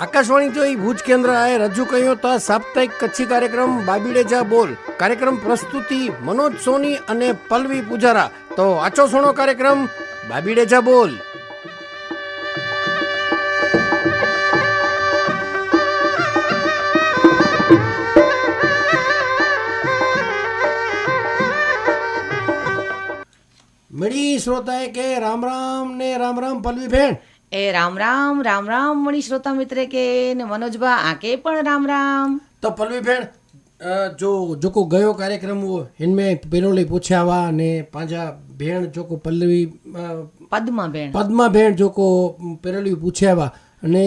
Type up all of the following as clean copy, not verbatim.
આકાશવાણી જોઈ ભુજ કેન્દ્ર આએ રજૂ કર્યો તો સાપ્તાહિક કચ્છી કાર્યક્રમ બાબીડે જા બોલ. કાર્યક્રમ પ્રસ્તુતિ મનોજ સોની અને પલ્લવી પૂજારા. તો આચો સોનો કાર્યક્રમ બાબીડે જા બોલ. મળી શ્રોતાએ કે રામ રામ ને રામ રામ પલ્લવી ભેણ. એ રામ રામ રામ રામ મણી શ્રોતા મિત્ર કે ને मनोजबा आके पण राम राम. तो पल्लवी भेण जो को गयो कार्यक्रम वो इनमें पेरोली पूछा हुआ ने पांजा भेण जो को पल्लवी पद्मा भेण जो को पेरोली पूछा हुआ ने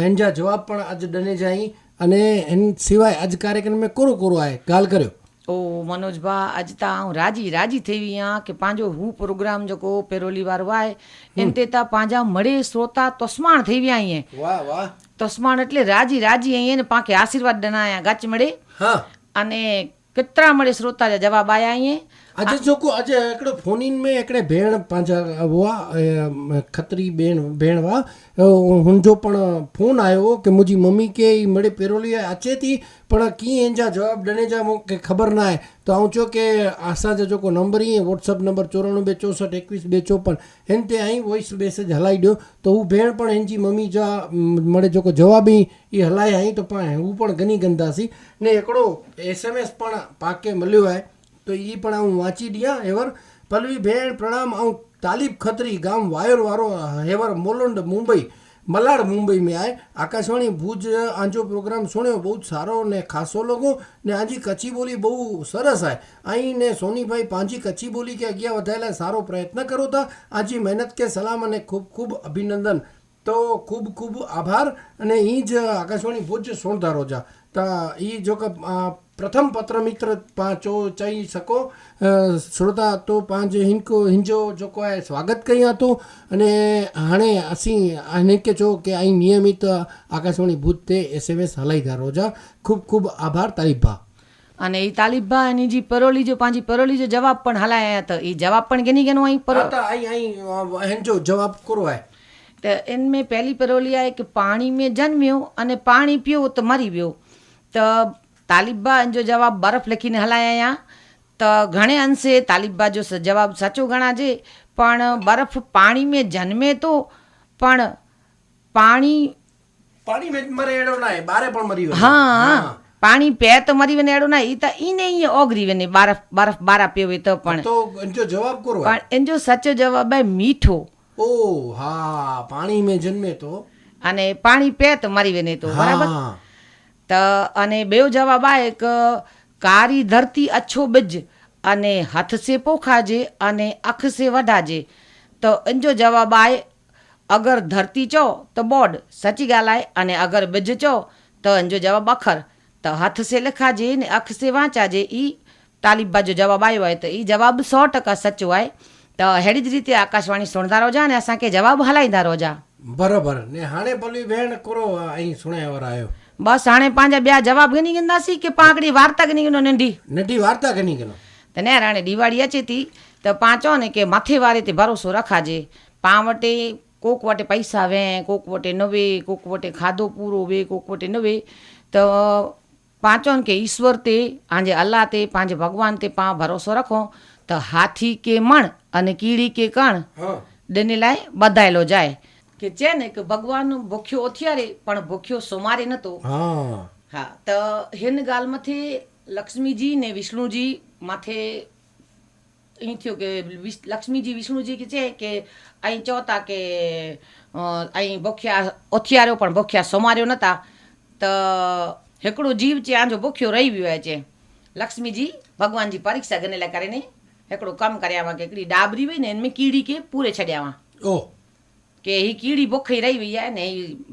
हिनजा जवाब पण आज डने जाई अने इन सिवाय आज कार्यक्रम में कोरो कोरो आए गाल कर्यो. ओ मनोजबा अज ता हूँ राजी राजी थी हुई हाँ कि पांजो हूँ प्रोग्राम जो को पेरोली वारो आहे इन ते ता पांजा मड़े श्रोता तस्माण थी विया आहिनि. वाह वाह. तस्माण એટલે રાજી રાજી આहिनि પાકે આશીર્વાદ દનાયા ગાચ મળે. हाँ. અને केतिरा मड़े श्रोता जा जवाब आया आहिनि. अॼु जेको अॼु हिकिड़ो फोन इन में हिकिड़े भेण पंहिंजा हुआ खतरी भेण हुआ हुनजो पण फोन आयो कि मुंहिंजी मम्मी खे मड़े पेरोली अचे थी पण कीअं हिन जा जवाब ॾियण जा मूंखे ख़बर न आहे. त आउं चयो की असांजो जेको नंबर ई व्हाट्सअप नंबर 9464612154 हिन ते आई वॉइस मैसेज हलाई ॾियो त हू भेण पण हिन जी मम्मी जा मड़े जेको जवाब ई हलाए आई त पाण हू पण गनी कंदासीं ने हिकिड़ो SMS पण पाके मिलियो आहे तो ये पण आऊं वाची ॾियां. हेवर पल्लवी भेण प्रणाम. आऊं तालिब खत्री गांव वायर वारो हेवर मोलंड मुंबई मलाड मुंबई में आए. आकाशवाणी भुज आंजो प्रोग्राम सुण्यो बहुत सारो ने खासो लॻो ने आजी कच्ची बोली बहु सरस आहे. आई ने सोनी भाई पंहिंजी कच्ची बोली के अॻियां वधाइण लाइ सारो प्रयत्न करो था. आजी मेहनत के सलाम अने खूब खूब अभिनंदन. तो खूब खूब आभार अने ई ज आकाशवाणी भुज सुणंदा रोजा. त ई जो प्रथम पत्र मित्र पांचो चई सको श्रोता तो पंहिंजे हिनजो जेको आहे स्वागत कयां थो अने हाणे असीं हिनखे चयो की आई नियमित आकाशवाणी भुज ते SMS हलाईंदा रोजा. खूब खूब आभार तारीफ़. અને એ તાલીબા એની જી પરોલી જો પાંજી પરોલી જો જવાબ પણ હલાયા તો એ જવાબ પણ કેની કેનો અહીં પર आई हिनजो जवाब करो आहे. तो इनमें पहली परोली आहे कि पाणी में जन्मियो अने पाणी पियो तो मरी वियो. तो तालिबा जो जवाब बर्फ़ लिखीने हलाया आहियां. तो घणे अंशे तालिबा जो जवाब साचो गणाजे पण बर्फ़ पाणी में जन्मे तो पण पाणी में मरे अहिड़ो न आहे ॿारे पण मरी वञे. हाँ पाणी पीए तो मरी वञे अहिड़ो न आहे. त ईने ईअं ओगरी वञे बर्फ़ ॿारा पियो त पण तो इनजो जवाब करो पण इनजो सचो जवाब आहे मीठो. ओ हाँ पाणी में जन्मे तो अने पाणी पीए तो मरी वञे तो बराबर. त अने ॿियो जवाब आहे कि कारी धरती अछो बिज अने हथ से पोखाजे अने अख से वढाजे. तो इनजो जवाब आहे अगरि धरती चओ त बोर्ड सची ॻाल्हि आहे अने अगरि बिज चओ त इनजो जवाब अखर त हथ से लिखाजे ने अख से वाचाजे. ई तालिबा जो जवाब आयो आहे त ई जवाब 100% सचो आहे. त अहिड़ी ज रीते आकाशवाणी सुणंदा रहोजा अने असांखे जवाब हलाईंदा रहोजा. बराबरि. ने हाणे पल्लवी भेण करो ऐं सुणायो आयो. बस हाणे पंहिंजा ॿिया जवाब गिनी कंदासीं कि पाण हिकिड़ी वार्ता गिनी गिनो नंढी वार्ता गिनी गिनो. त न हाणे ॾीवाड़ी अचे थी त पाण चओ न कि मथे वारे ते भरोसो रखाजे. पाण वटि कोक वटि पैसा वे कोक वटि न वे कोक वटि खाधो पूरो वे कोक वटि न वे. त पाण चवनि कि ईश्वर ते पंहिंजे अल्लाह ते पंहिंजे भॻवान ते पाण भरोसो रखो त हाथी के मण अने कीड़ी के कण ॾिने लाइ ॿधायलो जाए. कि चए न कि भॻवान बुखियो उथियारे पण बुखियो सुमारे नथो. हा त हिन ॻाल्हि मथे लक्ष्मी जी ने विष्णु जी मथे ईअं थियो कि लक्ष्मी जी विष्णु जी खे चए कि ऐं चओ था कि ऐं बुखिया उथियारियो पण बुखिया सुमारियो नथा. त हिकिड़ो जीव चए आंजो बुखियो रही वियो आहे. चए लक्ष्मी जी भॻवान जी परीक्षा गिने लाइ करे ने हिकिड़ो कमु करियांव कि हिकिड़ी डाबरी वई न हिन में कीड़ी खे पूरे छॾियांव. कि ही कीड़ी बुखी रही वई आहे ने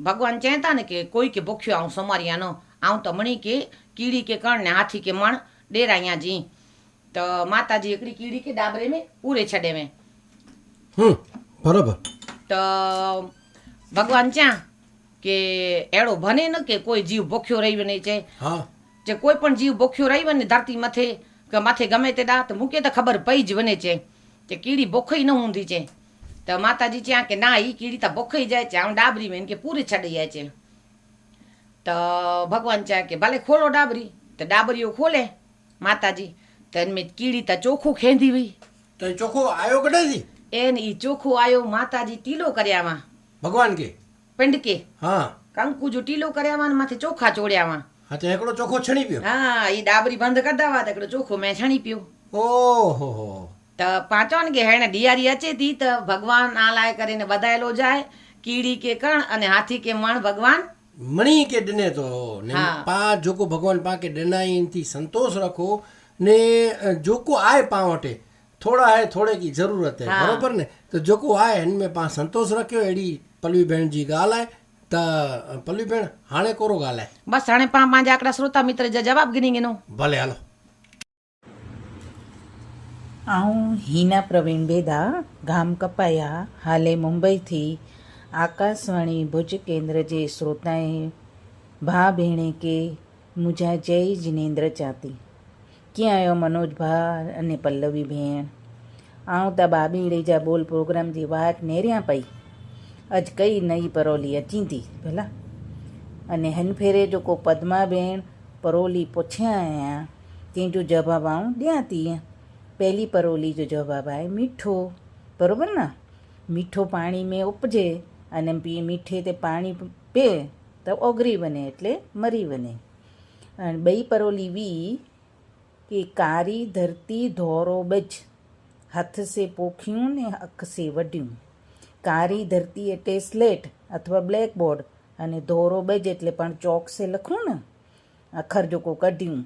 भॻवान चवनि था न कि कोई खे बुखियो ऐं सुमारियां न ऐं त मणी खे कीड़ी के कण ने हाथी के मण ॾेराइयां जी. त माता जी हिकिड़ी कीड़ी खे डाबरे में पूरे छॾे में. बराबरि. त भॻवान चयां कि अहिड़ो बने न कि कोई जीव बुखियो रही वञे. चए कोई पण जीव बुखियो रही वञे धरती मथे कि मथे गमे ते ॾा त मूंखे त ख़बर पइजी वञे. चए કે કીડી બોખાઈ ન हूंदी चए त माताजी चयां की ना ही कीड़ी त बोखाई जाए चए ऐं डाबरी में इनके पूरी छॾी आहे चए त भॻवानु चए की भले खोलो डाबरी त डाबरीअ खोले माताजी त हिन में कीड़ी त चोखो खेंदी हुई તો એ ચોખ્ખો આવ્યો કદાથી એન ઈ ચોખ્ખો આયો માતાજી ટીલો કર્યામાં ભગવાન કે પિંડ કે હા કંકુ જો ટીલો કર્યામાં ને માથે ચોખા ચોડ્યામાં હા તો એકડો ચોખ્ખો છણી પીયો હા ઈ ડાબરી બંધ કરી દેવા त हिकिड़ो चोखो मैं छणी पियो ઓહો હો त पांचो ने के हेणे ॾियारी अचे थी त भगवान आ लाए करे ने वधायलो जाए कीड़ी के कण अने हाथी के मण भगवान મણી કે ડને તો ને હા. પા જોકો ભગવાન પા કે ડનાઈથી સંતોષ રખો ને જોકો આए पा वटे थोड़ा है थोड़े की ज़रूरत है हाँ. बराबर ने तो जोको आए हिन में पा संतोष रखियो अहिड़ी पलवी भेण जी ॻाल्हि आहे त पलवी भेण हाणे कोरो ॻाल्हि आहे बस हाणे पाण पंहिंजा हिकिड़ा श्रोता मित्र जा जवाब गिनी गिनो भले हलो આઉં હિના પ્રવીણ બેદા ગામ કપાયા હાલે મુંબઈથી આકાશવાણી ભુજ કેન્દ્ર જે શ્રોતાએ ભા भेणे કે મુજા જય जिनेन्द्र ચાતી ક્યાં આયો મનોજ ભા અને પલ્લવી भेण આઉં તા બાબીड़े जा बोल प्रोग्राम जी वाट नेरिया पई अज कई नई परोली अची थी भला अने हिन फेरे जेको पद्मा भेण परोली पुछिया आहियां तंहिंजो जवाबु आऊं ॾियां थी पहली परोली जो जवाबु आहे मीठो बराबरि न मीठो पाणी में उपजे अने मीठे ते पाणी पीए त ओगरी वञे એટલે મરી વञे અને ॿई परोली वी कि कारी धरती धोरो ॿज हथ से पोखियूं ने अख से वढियूं कारी धरती એટલે સ્લેટ અથવા બ્લેક બોર્ડ અને ધોરો ॿज એટલે પણ ચોક से લખું ને અખર જેको કઢ્યું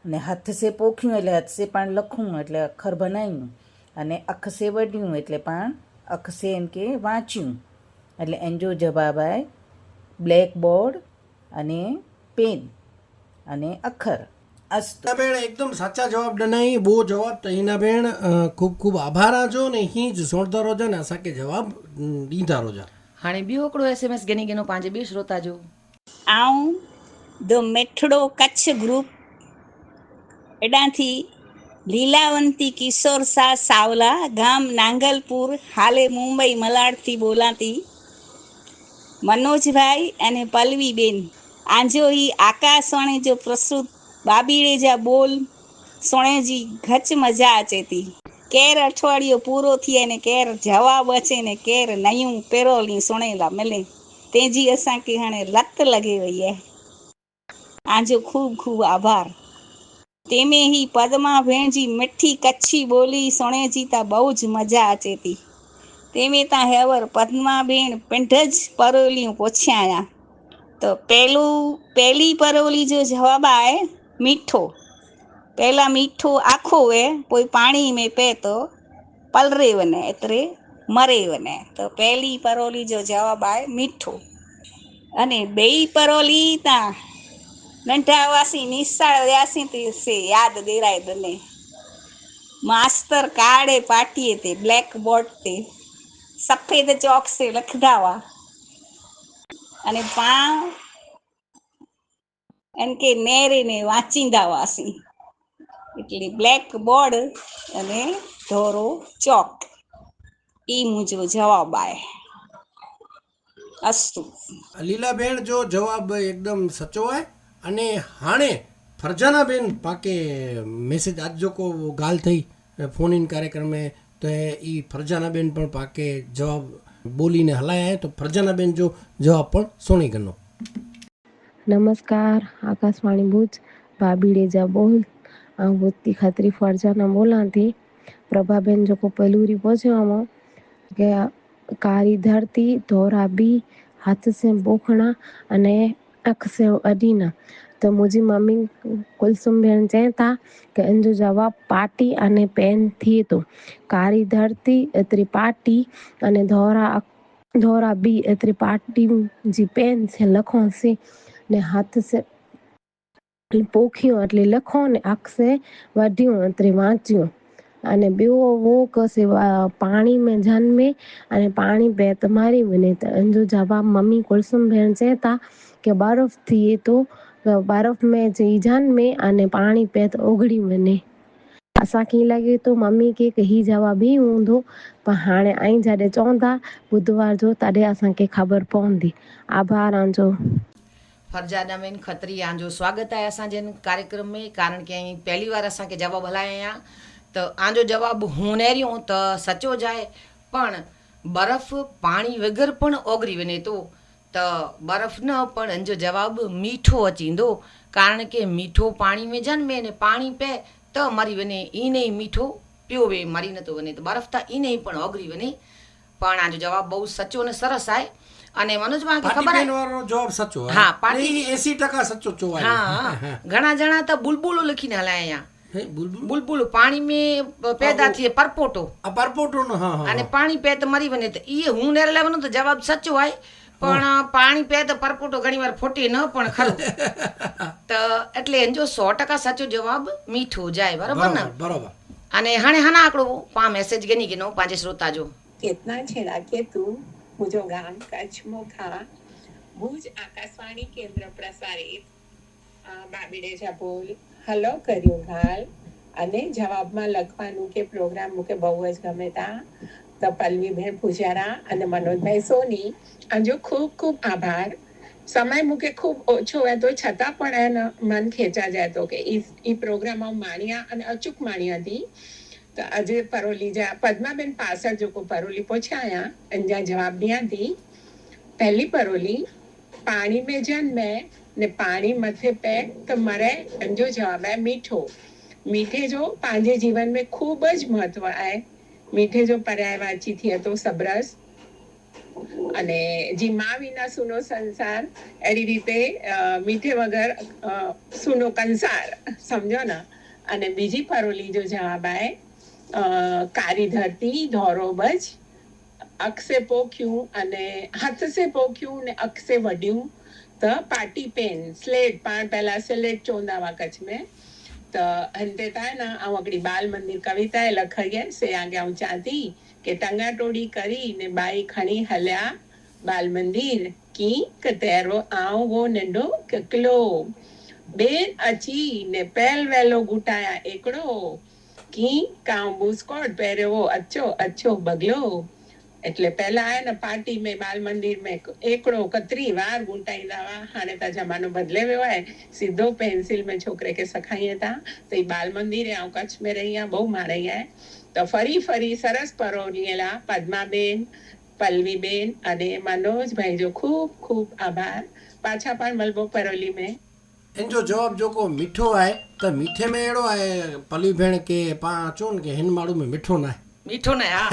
અને हथ से पोखियूं એટલે हथ से पाण लखूं એટલે अखर बनायूं અને अख से वढियूं એટલે पाण अख से इनके वांच्यूं એટલે એનો જવાબ आहे બ્લેક બોર્ડ અને પેન અને અખર અસ્તુ હિના બેન એકદમ સાચા જવાબ ॾिनई બહુ જવાબ त हिना भेण ખૂબ ખૂબ આભાર आजो ने हीअं ज सोणंदा रोजा ने असांखे जवाब ॾींदा रोजा हाणे ॿियो हिकिड़ो SMS गिनी गिनो पंहिंजे ॿिए श्रोता जो આઉં ધ મેઠડો કચ્છ ગ્રુપ એડાથી લીલાવંતી કિશોર શાહ સાવલા ગામ નાંગલપુર હાલે મુંબઈ મલાડથી બોલાતી મનોજભાઈ અને પલ્લવીબેન આંજો ઈ આકાશવાણી જો પ્રસ્તુત બાબીડે જા બોલ સોણેજી ઘચ મજા અચે थी केर अठवाडियो पूरो थिए ने केर जवाब अचे ने केर नयूं पेरोली सुणेला मिले तेजी असांखे हाणे लत लॻे वई आहे आंजो खूब खूब आभार तेमें ही पद्मा भेण जी मिठी कच्छी बोली सुणे जी त बहु ज मजा अचे थी तेमें ता हेवर पद्मा भेण पिंड ज परोलियूं पुछिया आहियां तो पहली परोली जो जवाब आहे मीठो पहला मीठो आखो है पोइ पाणी में पे तो पलरे वञे एतिरे मरे वञे तो पहली परोली जो जवाब आहे मीठो अने ॿई परोली तां नंढा हुआसीं निसाड़ वियासीं ते से यादि ॾेराए ॾिने मास्तर काड़े पाटीअ ते ब्लैक बोर्ड ते सफ़ेद चौक से लिखंदा हुआ अने पाण इनके नेरे ने वाचींदा हुआसीं એટલે બ્લેક બોર્ડ અને ધોરો ચોક એ મુંहिंजो જવાબ आहे અસ્તુ લીલાબેન जो जवाब एकदम सचो आहे अने हाणे फरजाना बेन पाके मैसेज आज जेको ॻाल्हि थी फोन इन कार्यक्रम में त ई फरजाना बेन पण पाके जवाब बोलीने हलाया आहे तो फरजाना बेन जो जवाब पण सुणी गनो नमस्कार आकाशवाणी भुज भाभीड़े जा बोल ऐं भुती खत्री फरजाना बोलां थी प्रभाबेन जेको पहलूरी पहुचो के कारी धरती धोरा बी हाथ से बोखणा अने अख से अडीना तो मुंहिंजी मम्मी कुलसुम भेण चवनि था कि इन जो जवाब पाटी अने पेन थिए थो कारी धरती एतिरी पाटी अने धोरा बी एतिरी पाटी जी पेन से लखोसीं ने हाथ से पोखियूं એટલે લખો ને અખ से वढियूं एतिरी वांचियूं अने ॿियो वो कसे पाणी में जन्मे अने पाणी पे त मारी वञे त इन जो जवाब मम्मी कुलसुम भेण चए था कि बर्फ़ थिए थो त बर्फ़ में जी जन्मे अने पाणी पे त ओगड़ी वञे असांखे ईअं लॻे थो मम्मी खे की हीउ जवाबु ई हूंदो, पर हाणे ऐं जॾहिं चवंदा बुधवार जो तॾहिं असांखे ख़बर पवंदी। आभार आंजो। फरजाना बेन खत्री आंजो स्वागत आहे असांजे हिन कार्यक्रम में, कारण के ऐं पहली बार असांखे जवाबु हलाया त आंजो जवाबु हुनेरियो त सचो जाए, पण बर्फ़ पाणी वग़ैरह पण ओगरी वञे थो त बर्फ़ न पण हिन जो जवाबु मीठो अचींदो, कारण के मीठो पाणी में जन्मे ने पाणी पए त मरी वञे, ईअं ई मीठो पियो वे मरी नथो वञे, त बर्फ़ त ईअं ई पण ओगरी वञे। पण आंजो जवाबु બહુ સચો ને સરસ आहे। અને મનોજમાં કે ખબર પાટીબેન વાળો જવાબ સાચો હા, પાટી- નહીં, 80% સાચો છો હા ઘણા જણા તો બુલબુલો લખીને હલાયા અહીંયા। બુલબુલ બુલબુલ પાણી में पैदा थिए परपोटो, આ પરપોટો નો હા અને હા પાણી પે તો મરી વञे, त इहे હું નેર લેવાનો તો જવાબ સાચો आहे, પણ પાણી પે તો પરપોટો ઘણી વાર ફોટે ન પણ ખરું, તો એટલે એનો 100% સાચો જવાબ મીઠો જાય, બરોબર ને? બરોબર। અને હાणे હાના આકડો પા મેसेज ગની ગનો પાંજે શ્રોતા જો केतना छेड़ा के तू मुझो गाम कच्छ मोखा भुज आकाशवाणी केंद्र प्रसारित बाबीडेजा बोल हलो कर्यो घाल અને જવાબમાં લખવાનું કે પ્રોગ્રામ મુકે બહુ જ ગમે તા તો પલ્લવીબેન પૂજારા અને મનોજભાઈ સોની આજો ખૂબ ખૂબ આભાર। સમય મુકે ખૂબ ઓછો હોય તો છતાં પણ એનો મન ખેંચા જતો કે એ પ્રોગ્રામ માણ્યા અને અચૂક માણી હતી। તો આજે પરોલી જા પદ્માબેન પાસળ જો को परोली पहुंचाया अंजा जवाब दिया थी। पहली परोली पानी में जन्मे ने पानी मथे पे तो मरे, अंजो जवाब है मीठो। मीठे जो पांजे जीवन में खूब ज महत्व है। मीठे जो पर्यायवाची थी तो सबरस અને જી માં વિના સુનો સંસાર એવી રીતે મીઠે વગર સુનો કંસાર, સમજો ને। અને બીજી પરોલી જો જવાબ આવે કારી ધરતી ધોરો બજ અક્ષે પોખ્યું અને હાથસે પોખ્યું ને અક્ષે વઢ્યું त पाटी पेन स्लेट पाण पहला स्लेट चोंदावा कच्छ में त हंते ताए ना आऊं अकड़ी बाल मंदिर कविता लखाई है से आगे आऊं चाहती के टंगा टोड़ी करी ने बाई खणी हल्या बाल मंदिर की कतेरो आऊं वो नंडो ककलो बेन अची ने पहल वेलो गुटाया एकड़ो की काऊं बूस्कोट पहरे वो अच्छो अच्छो बगलो। એટલે પહેલા આયા ને પાર્ટી में बाल मंदिर में एकड़ो कतरी वार गुंटाईंदा हुआ। हाणे त जमानो बदले वियो आहे, सीधो पेंसिल में छोकिरे खे सेखारीએ था। त ई बाल मंदिर ऐं कच्छ में रही आहे, બહુ માણી आहे। તો ફરી સરસ પરોલિયેલા પદ્માબેન, પલ્લવીબેન અને મનોજભાઈ જો ખૂબ ખૂબ આભાર। પાછા પણ મળબો પરોલી में। इन जो जवाब जो को मीठो आहे त मीठे में अहिड़ो आहे पली भेण के पाण अचो न के हिन माण्हू में मीठो न आहे। મીઠો ને હા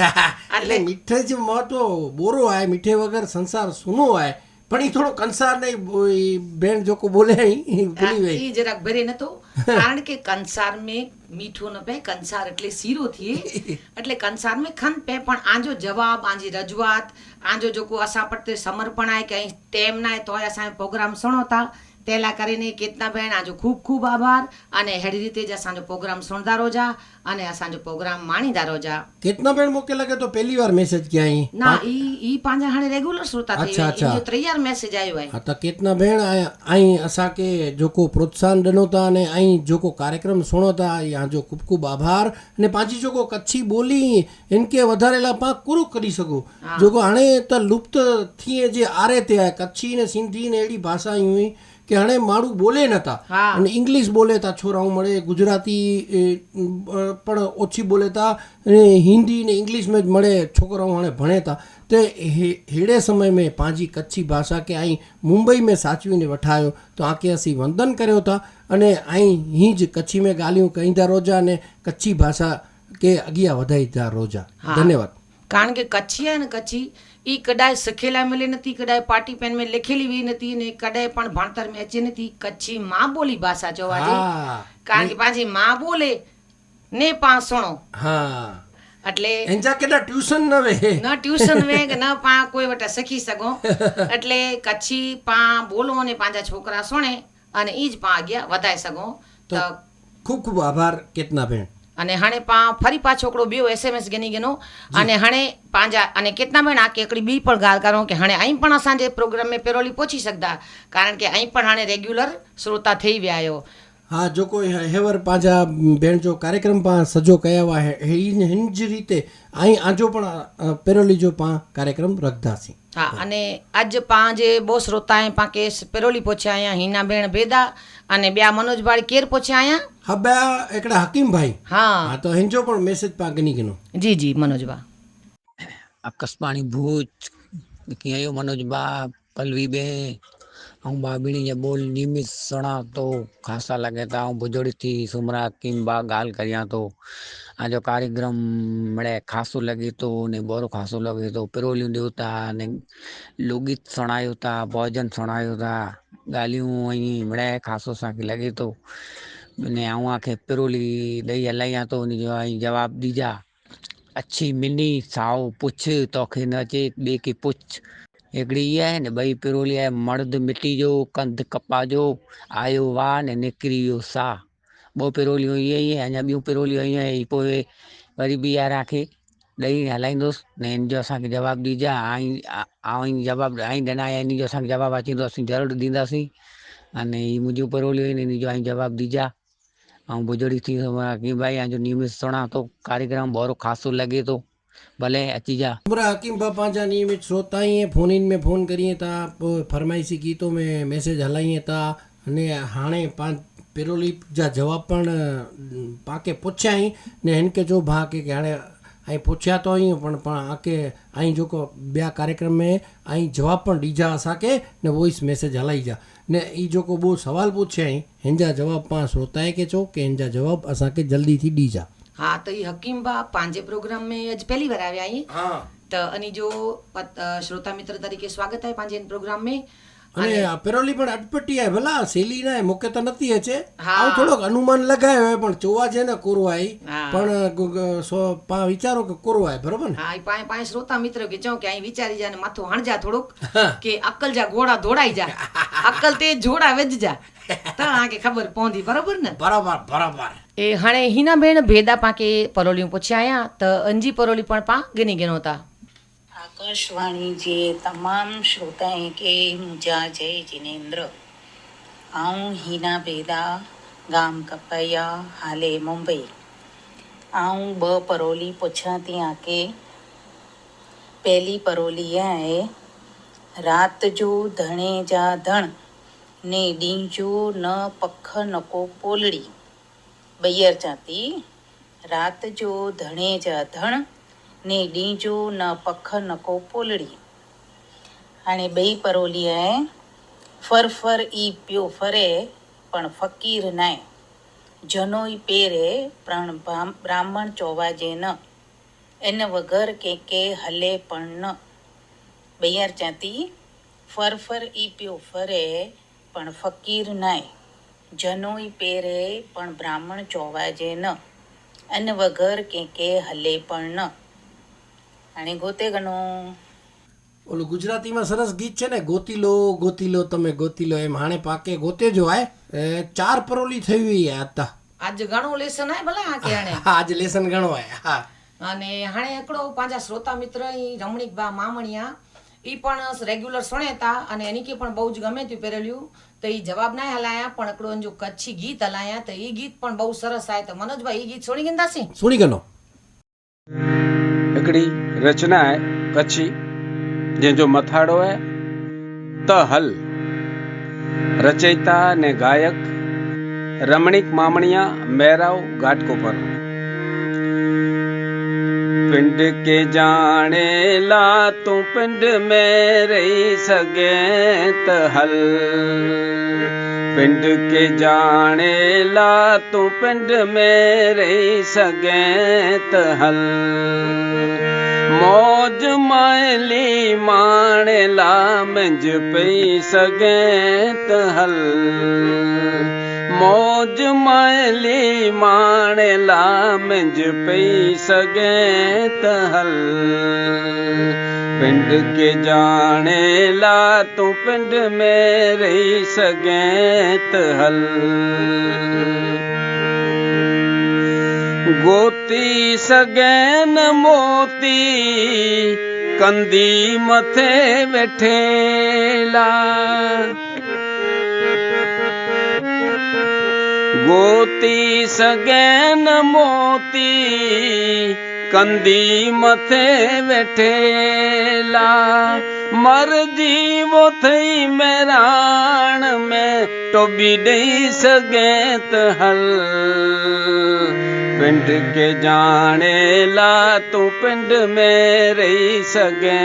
એટલે મીઠે જ મહત્વ બોરો आहे, મીઠે વગર સંસાર સુનો आहे, પણ એ થોડો કંસાર નહીં બેન જો को બોલે ભૂલી ગઈ ઈ જરાક ભરે નતો, કારણ કે કંસાર में મીઠો ન પે, કંસાર એટલે सीरो थिए, એટલે કંસાર में खन पे। पण आंजो जवाब आंजी रजूआत आंजो जो को असां पटे समर्पण आहे कहीं टेम ना तो असां प्रोग्राम सुनो था तेला કરીને કેતના બેન આજો ખૂબ ખૂબ આભાર। અને હેડી રીતે જ અસાંજો પ્રોગ્રામ સુણતા રોજા અને અસાંજો પ્રોગ્રામ માણીदा રોજા। केतना बेन मोके लगे तो पहली बार मैसेज किया ही ના ઈ પાંજા હાणे રેગ્યુલર શ્રોતા થઈ अच्छा, अच्छा। ઈ તૈયાર મેસેજ આવ્યો आहे। हाँ त केतना भेण आई असांखे जेको प्रोत्साहन ॾिनो था अने ऐं जेको कार्यक्रम सुणो था, यहाँ जो खूब खूब आभार। अने पंहिंजी जेको कच्छी ॿोली इनके वधारे लाइ पाण पूरो करी सघूं, जेको हाणे त लुप्त थिए जे आरे ते आहे। कच्छी ने सिंधी ने अहिड़ी भाषा हुई કે હાणे માણું બોલે નતા અને ઇંગ્લિશ બોલે તા છોરાઓ મળે, ગુજરાતી પણ ઓછી બોલે તા અને હિન્દી ને इंग्लिश में મળે છોકરાઓ હાणे ભણે તા। તે हेड़े समय में पंहिंजी कच्छी भाषा के आई मुंबई में साचवीने वठायो तो आके असीं वंदन करियो था अने आई हीं ज कच्छी में ॻाल्हियूं कईंदा रोजा ने कच्छी भाषा के अॻियां वधाईंदा रोजा। धन्यवाद। કારણ કે કચ્છી आहे ને કચ્છી ઈ કદાય શીખેલા મળે નથી, કદાય પાટી પેન में લખેલી વી નથી ને કદાય પણ ભણતર में અચે નથી। કચ્છી માં બોલી ભાષા જોવા જઈ, કારણ કે પાછી માં બોલે ને પા સુણો। હા એટલે એંજા કેડા ટ્યુશન ન વે ન ટ્યુશન વે કે ન પા કોઈ વટા શીખી સકો। એટલે કચ્છી પા બોલો ને પાંજા છોકરા સુણે અને ઈ જ પા અગ્યા વધાઈ સકો। તો ખૂબ ખૂબ આભાર કેતના બેન। અને હાણે પા ફરી પાછો हिकिड़ो ॿियो SMS गिनी गिनो अने हाणे पंहिंजा अने केतना भेण आके हिकिड़ी ॿी पण ॻाल्हि करूं कि हाणे ऐं पण असांजे प्रोग्राम में पेरोली पहुची सघंदा, कारण कि ऐं पण हाणे रेग्युलर श्रोता थी विया आहियो। હા જો કોઈ હેવર પાંजा भेण जो कार्यक्रम पाण सजो कया हुआ है हिन जी रीते आजो पण पेरोली जो पाण कार्यक्रम रखदासीं। હા અને આજ પાં જે બહુ શ્રોતા આયા પાં કેસ પેરોલી પહોંચ્યા આયા હિના બેન ભેદા અને બ્યા મનોજભાઈ કેર પહોંચ્યા આયા હા બે એકड़ा हकीम भाई હા हाँ तो हिन जो पण मैसेज पाण गनी गनो જી જી મનોજભા आकाशवाणी भूज कीअं आहियो मनोज भाउ पलवी बेन ऐं भाभीणी जा बोल नियमित सुणा थो ख़ासा लॻे था ऐं बुजुर्ग थी सुमरा हकीम बा ॻाल्हि करियां थो आजो कार्यक्रम मिड़े ख़ासो लॻे थो ने बोरो ख़ासो लॻे थो पिरोलियूं ॾियो था ने लोकगीत सुणायो था भोजन सुणायो था ॻाल्हियूं ऐं मिड़े ख़ासो असांखे लॻे थो ने आऊं आखे पिरोली ॾेई हलायां थो उनजो ऐं जवाबु ॾिजा अच्छी मिनी साओ पुछ तोखे न अचे ॿिए खे पुछ हिकिड़ी इहा आहे न ॿई पिरोली आहे मर्द मिटी जो कंध कपा जो आयो वाह ने निकिरी वियो साह ॿ पिरोलियूं इहे ई अञा ॿियूं पिरोलियूं ईअं ई पोइ वरी बि यारहं खे ॾेई हलाईंदुसि ने हिन जो असांखे जवाबु ॾिजा ऐं जवाबु ॾिना आहे इन जो असांखे जवाबु अची असीं ज़रूरु ॾींदासीं अने हीअ मुंहिंजूं पिरोलियूं आहिनि इन जो जवाबु ॾिजा ऐं बुजुर्ग थी की भाई आजो नियमित सुणा थो कार्यक्रम बोरो ख़ासो लॻे थो भले अची जा सुमरा हकीम बा पंहिंजा नियमित श्रोता ही फोन में फोन करिए था पोइ फरमाइशी गीतों में मैसेज हलाइए था अने हाणे पेरोली जा जवाब पण पाके पुछिया ई ने हिनखे जो भा के हाणे ऐं पुछिया तो ई पण पाण आके ऐं जेको ॿिया कार्यक्रम में ऐं जवाब पण ॾिजा असांखे ने वॉइस मैसेज हलाइजा ने ई जेको ॿियो सुवाल पुछिया ई हिन जा जवाब पाण श्रोताए खे चओ की हिन जा जवाब असांखे जल्दी थी ॾिजा। હા તો એ હકીમ બા પાંજે પ્રોગ્રામ में अॼु પહેલી વાર આવ્યા અહીં હા તો અની જો શ્રોતા મિત્ર તરીકે સ્વાગત आहे પાંજે પ્રોગ્રામ में અને પેરોલી પણ અટપટી आहे ભલા સેલી ના મૂકે તો નથી હશે હા. આવું થોડોક અનુમાન લગાયો હોય પણ જોવા છે ને કોરો આવી હા. પણ વિચારો કે કોરો આવે બરોબર ને હા એ પાંચ પાંચ શ્રોતા મિત્ર કે ચો કે અહીં વિચારી જા ને માથું હણજા થોડુંક કે અક્કલ જા ઘોડા દોડાઈ જા અક્કલ તે જોડા વેજ જા તો આકે ખબર પહોંચી બરોબર ને બરાબર બરાબર એ હાणे હિના બેન ભેદા પાકે પરોલિયું પૂછ્યા આયા તો અંજી પરોલી પણ પા ગની ગનો था आकाशवाणी जे तमाम श्रोताएं के मुंहिंजा जय जिनेंद्र आऊं हीना बेदा गाम कपैया हाले मुंबई आऊं ॿ परोली पुछां थी आके पहली परोली आहे रात जो धणे जा धण ने ॾींहं जो न पख न को पोलड़ी ॿईअर चां थी रात जो धणे जा धण ने ॾींहं जो न पख न को पोलड़ी हाणे ॿई परोली आहे फर फर ई पियो फरे पण फ़क़ीर नाहे जनो ई पेरे प्रण ब्राह्मण चोवाजे न इन वग़ैर के हले पण न ॿईअर चां थी फर फर ई पियो फरे पण फ़क़ीर नाहे जनो ई पेरे पण ब्राह्मण चोवाजे न इन वग़ैर के हले पण न हाणे गोते घणो ઓલું ગુજરાતીમાં સરસ ગીત છે ને ગોતી લો તમે ગોતી લો એમ હાણે પાકે ગોતે જો આય 4 પરોલી થઈ हुई है आता आज घणो लेसन आहे भला आके हाणे आज लेसन घणो आहे हा અને હાણે એકડો પાંજા શ્રોતા મિત્ર ઈ રમણીક બા મામણિયા ઈ પણ રેગ્યુલર સુણે તા અને એની કે પણ બહુ જ ગમે તું પેરેલ્યું તો ઈ જવાબ ના હલાયા પણ એકડો જો કચ્છી ગીત હલાયા તો ઈ ગીત પણ બહુ સરસ आहे તો मनोजભાઈ ઈ ગીત છોડી ગંદાસી સુણી ગનો हिकिड़ी रचना आहे कच्छी जंहिंजो मथाड़ो आहे त हल रचयिता ने गायक रमणीक मामणिया मैराव घाटकोपर पिंड के जाने ला तू पिंड में रही सगे त हल पिंड के जाने ला तू पिंड में रही सगे त हल मौज मायली माणे ला मंझ पई सगे त हल मौज मायली माणे ला मंझ पई सगे त हल पिंड के जाने ला तू पिंड में रही सगे त हल गोती सगैन मोती कंदी मथे वेठेला गोती सगैन मोती कंदी मथे वेठेला मर्जी वो थई मैराण में टोबी दई सगे त हल पिंड के जाने ला तू पिंड में रही सगे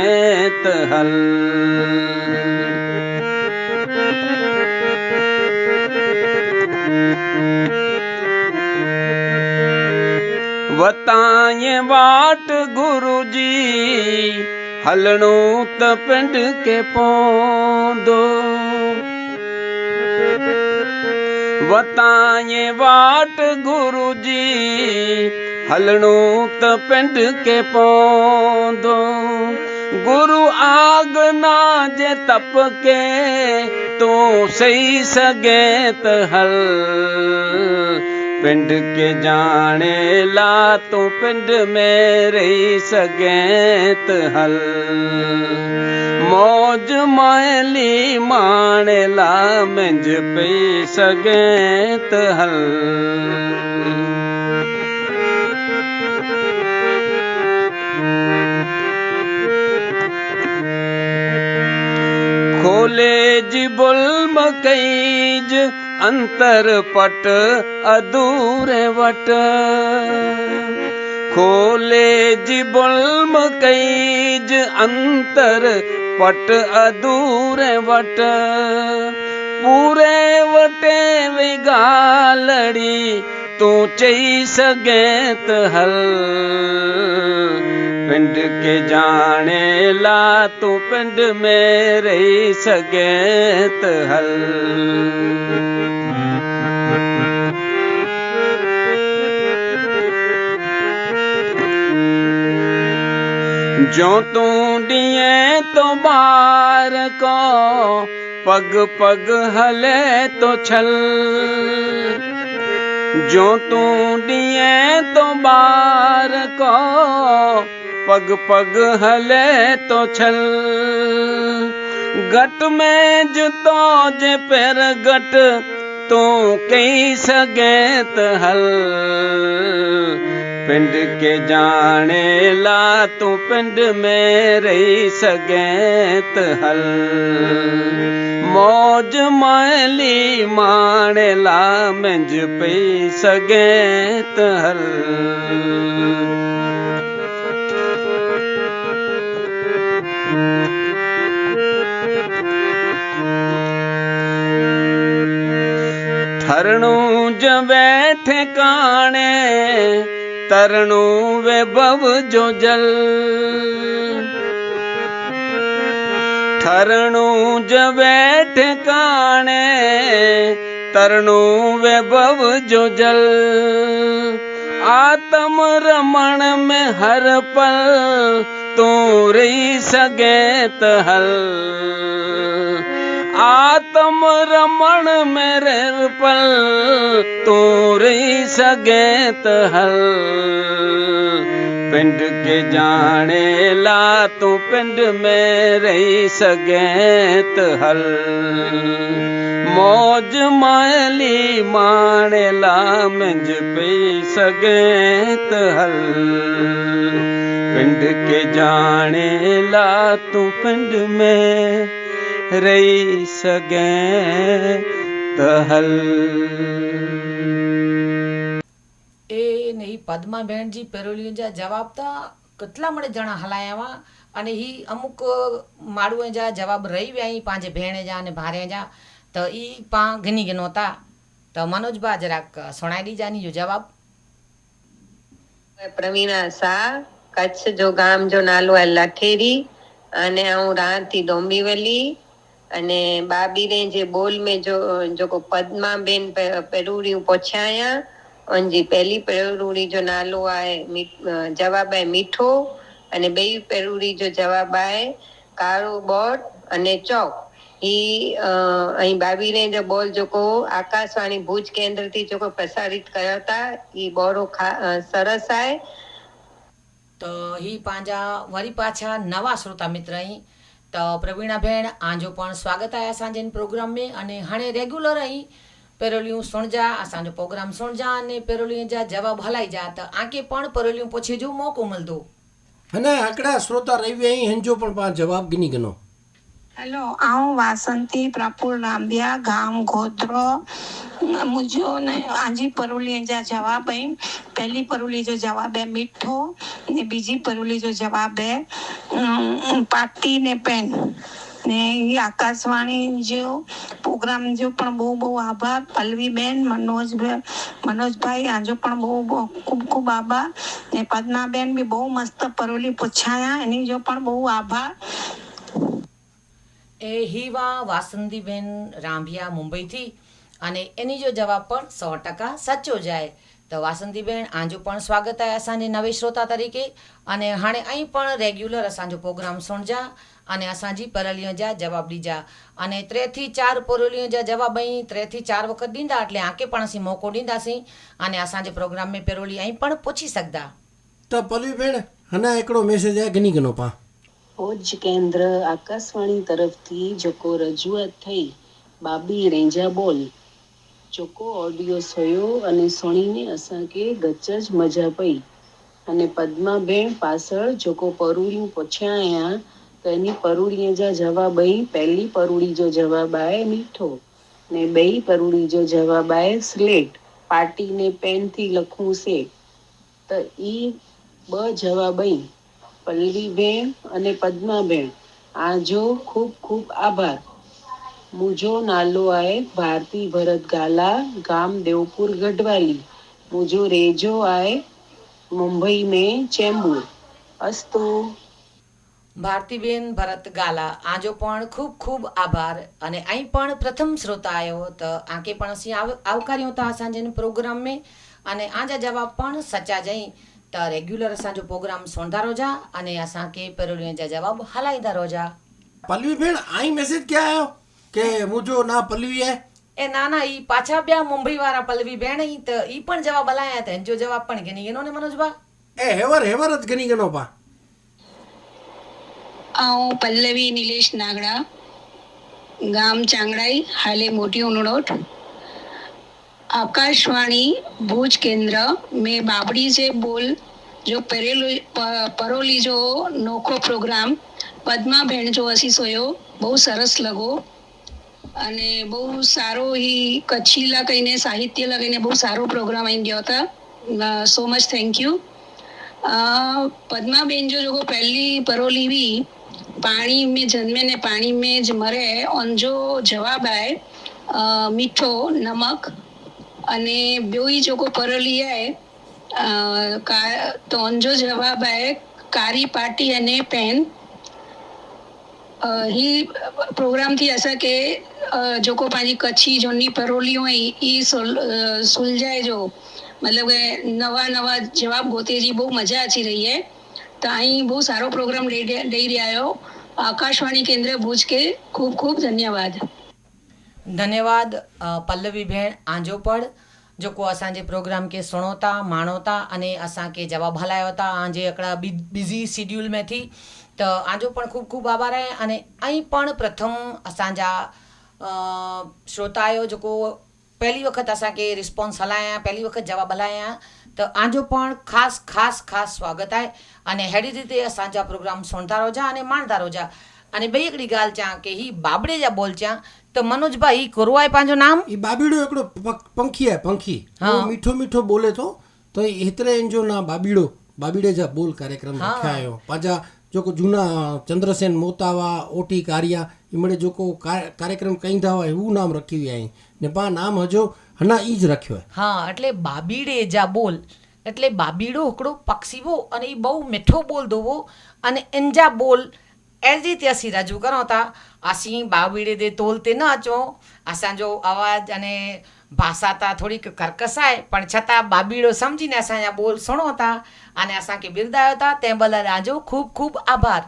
त हल वताए वाट गुरु जी हलणो त पिंड के पौंदो वताए वाट गुरु जी हलणो त पिंड के पौंदो गुरु आगना जे तप के तो सही सगे त हल पिंड के जाने ला तू पिंड में रही सगे त हल मौज मायली माने ला मंझ पे सगे त हल खोले जी बुल्म कईज अंतर पट अधूरे वट खोले जी बुल्म कईज अंतर पट अधूरे वट पूरे वटे विगालड़ी तू चई सगे त हल पिंड के जाने ला तू पिंड में रही सगे त हल जो तू दिए तो बार को पग पग हले तो छल जो तू दिए तो बार को पग पग हले तो छल गट में जुतो जे पैर गट तू कई सगे त हल पिंड के जाने ला तू पिंड में रही सगे त हल मौज मायली माने ला मंझ पे सगे त हल ठरणू जवे ठिकाने तरणू वे बव जो जल ठरणू जवे ठिकाने तरणू वे बव जो जल आत्म रमण में हर पल तू रही सगे त हल आत्म रमण में हर पल तू रही सगे त हल पिंड के जाने ला तू पिंड में रही सगे त हल मौज मायली माने ला मंझ पे सगे त हल पिंड के जाने ला तू पिंड में रही सगे त हल એ ને એ પદ્માબેનજી પેરોલીજા જવાબ તા કેટલા મળે જણા હલાયા हुआ અને ही અમુક માળુએ જા જવાબ રહી વ્યા અહીં પાંજે ભેણે જા અને ભારે જા તો ઈ પા ઘણી ઘણો હતા તો मनोज बा જરાક સુણાઈ દી જાની જો જવાબ પ્રવીણા શાહ કચ્છ जो ગામ जो नालो है लठेरी अने हूँ रहती डोंबीवली अने बाबीरे जे बोल में जो पद्माबेन पेरूरियूं पुछाया उनजी पहली पेरूरी जो नालो आहे जवाब है मीठो अने ॿई पेरूरी जो जवाब आहे कारो बोट अने चौक ही ऐं बाबीरे जो बोल जेको आकाशवाणी भुज केंद्र थी जेको प्रसारित कयो था ही बोरो सरस आहे तो ही पंहिंजा वरी पाछा नवा श्रोता मित्र અહીં તો પ્રવીણા બેન આજો પણ સ્વાગત आहे असांजे प्रोग्राम में अने हाणे रेग्युलर અહીં पेरोलियूं सुणिजा असांजो प्रोग्राम सुणिजा अने पेरोलियूं जा जवाब हलाइजा त आके पण पेरोलियूं पुछे जो मौक़ो मिलंदो। अने हिकिड़ा श्रोता रही विया आहिनि, हिन जो पण पाण जवाब गिनी गिनो। हेलो, आऊं वासंती प्रापुर नांबिया गांव घोदरो। मुझो ने आजी परोली जा जवाब है। पहली परोली जो जवाब है मीठो ने बीजी परोली जो जवाब है पाटी ने पेन ने ये आकाशवाणी जो प्रोग्राम जो पण बहु बहु आभार। पल्लवी बेन मनोज भाई आजो पण बहु खूब खूब आभार ने पद्मा बेन भी बहु मस्त परोली पूछाया एनी जो पण बहु आभार। એ હીવા વાસંતીબેન રાંભિયા મુંબઈથી અને એની જો જવાબ પણ 100% સાચો જાય। તો વાસંતીબેન આજો પણ સ્વાગત आहे असांजे नवे श्रोता तरीके अने हाणे અહીં પણ રેગ્યુલર असांजो प्रोग्राम सुणिजा अने असांजी परोलियूं जा जवाब ॾिजा अने 3 થી 4 परोलियूं जा जवाब અહીં 3 થી 4 વખત ॾींदा એટલે आके पण असीं मौक़ो ॾींदासीं अने असांजे प्रोग्राम में पेरोली અહીં पण पुछी सघंदा। त पलवी भेण अञा हिकिड़ो मैसेज आहे, गिनी गिनो पाण। भोज केंद्र आकाशवाणी तरफथी जेको रजूआत थई बाबी रेंजा बोल जेको ऑडियो सोयो अने सुणीने असांखे गचज मजा पई अने पद्मा भेण पासळ जेको परूड़ियूं पुछिया आहियां त एनी परूड़ीअ जा जवाब ई पहली परूड़ी जो जवाब आहे मीठो ने ॿई परूड़ी जो जवाब आहे स्लेट पाटी ने पेन थी लखूं से त ई ॿ जवाब ई पल्लवी भेण अने पद्मा भेण आजो खूब खूब आभार। मुझो नालो आहे भारती भरत गाला गाम देवपुर गढ़वाली। मुझो रेजो आहे मुंबई में चेंबूर। अस्तु। ભારતીબેન ભરત ગાલા આજો પણ ખૂબ ખૂબ આભાર અને અહીં પણ પ્રથમ શ્રોતા આવ્યો તો આકે પણ ਅਸੀਂ આવકાર્યો હતા અસાંજે પ્રોગ્રામ में અને આજા જવાબ પણ સચા જઈ તો રેગ્યુલર અસાंजो प्रोग्राम सुणंदा रोजा अने असांखे पेरोलियूं जा जवाब हलाईंदा रोजा। पलवी भेण आई मैसेज क्या आयो के मुझो ना पलवी है? ए ना ना ई पाछा ॿिया मुंबई वारा पलवी भेण ई त ई पण जवाब हलाया त हिन जो जवाब पण गिनी गिनो ने मनोज भा। ए हेवर गिनी गिनो पा। आऊं पल्लवी नीलेश नागड़ा गाम चांगड़ाई हाले मोटी उनड़ोट आकाशवाणी भूज केंद्र में बाबड़ी जे बोल जो परोली जो नोखो प्रोग्राम पद्मा भेण जो असी सोयो बहुत सरस लगो अने बहुत सारो ही कच्छी ला कहीने साहित्य लगे बहुत सारो प्रोग्राम आई गयो था। So much thank you. Padma Ben जो पहली परोली भी पानी में जन्मे ने पानी में ज मरे उन जो जवाब है मीठो नमक अने ॿियो जो परोली है तो उन जो जवाब है कारी पाटी अने पेन। ही प्रोग्राम थी असांखे जेको पंहिंजी कच्छी झुनी परोलियूं ई सुलझाए जो मतलब नवा नवा जवाब गोते जी बहुत मजा अची रही है। तो आई बहुत सारो प्रोग्राम ॾेई रहिया आहियो। आकाशवाणी केंद्र भुज के खूब खूब धन्यवाद। धन्यवाद पल्लवी भेण आंजो पण जेको असांजे प्रोग्राम के सुणो था माणो था अने असांखे जवाब हलायो था आंजे हिकिड़ा बिज़ी शेड्यूल में थी त आंजो पण खूब खूब आभार आहे। अने ऐं पण प्रथम असांजा श्रोता आयो जेको पहली वक़्त असांखे रिस्पॉन्स हलाया पहली वक़्त जवाब हलाया त आंजो पण ख़ासि स्वागत आहे अने अहिड़ी रीते असांजा प्रोग्राम सुणंदा रोजा अने माणंदा रोजा। अने ॿई हिकिड़ी ॻाल्हि चवां की ही बाबड़े जा बोल चवां त मनोज भाई करो आहे पंहिंजो नाम ई बाबीड़ो हिकिड़ो पंखी आहे पंखी मीठो मीठो बोले थो त हेतिरे जो ना बाबीड़े जा बोल कार्यक्रम रखिया आहियो। पंहिंजा जेको झूना चंद्रसेन मोतावा ओटी कारिया इमड़े जेको कार्यक्रम कईंदा हुआ हू नाम रखी विया आहिनि ने पा नाम हजो हना ई ज रखियो आहे। હા એટલે બાબીડે જા બોલ એટલે બાબીડો हिकिड़ो पक्षीवो अने ई बहु मिठो बोल दोवो अने इंजा बोल अहिड़ी રીતે ਅਸੀਂ રજૂ કરો था। ਅਸੀਂ બાબીડે દે તોલ તે ન અચો અસાંજો અવાજ અને ભાષા તા થોડીક કર્કશ आहे પણ છતાં બાબીડો સમજીને અસાંજા બોલ સુણો था અને અસાंखे બિરદાયો था तंहिं बदल आजो खूब खूब आभार।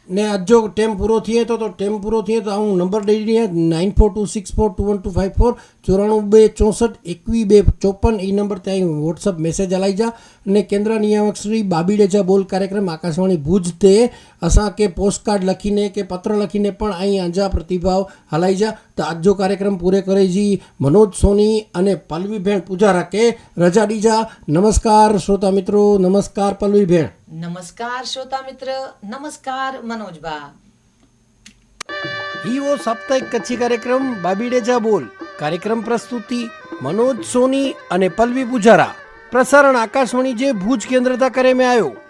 ने अॼु जो टाइम पूरो थिए थो त टाइम पूरो थिए त आऊं नंबर ॾेई ॾियां 9426421254 94642124 ई नंबर ते व्हाट्सअप मैसेज हलाइजा ने केंद्र नियामक श्री बाबीड़े जा बोल कार्यक्रम आकाशवाणी भुज ते असांखे पोस्टकार्ड लखीने के पत्र लखीने पण અહીં અંજા પ્રતિભાવ હલાઈ જા તો આજનો કાર્યક્રમ પૂરે કરે જી મનોજ સોની અને પલ્લવી બેન પૂજારા કે રજા દીજા. નમસ્કાર શ્રોતા મિત્રો, નમસ્કાર પલ્લવી બેન. નમસ્કાર શ્રોતા મિત્ર, નમસ્કાર મનોજબા. ही वो साप्ताहिक कच्छी कार्यक्रम बाबीडेजा बोल. कार्यक्रम प्रस्तुति मनोज सोनी અને પલ્લવી પૂજારા. પ્રસારણ આકાશવાણી જે ભુજ કેન્દ્રતા કરે में आयो.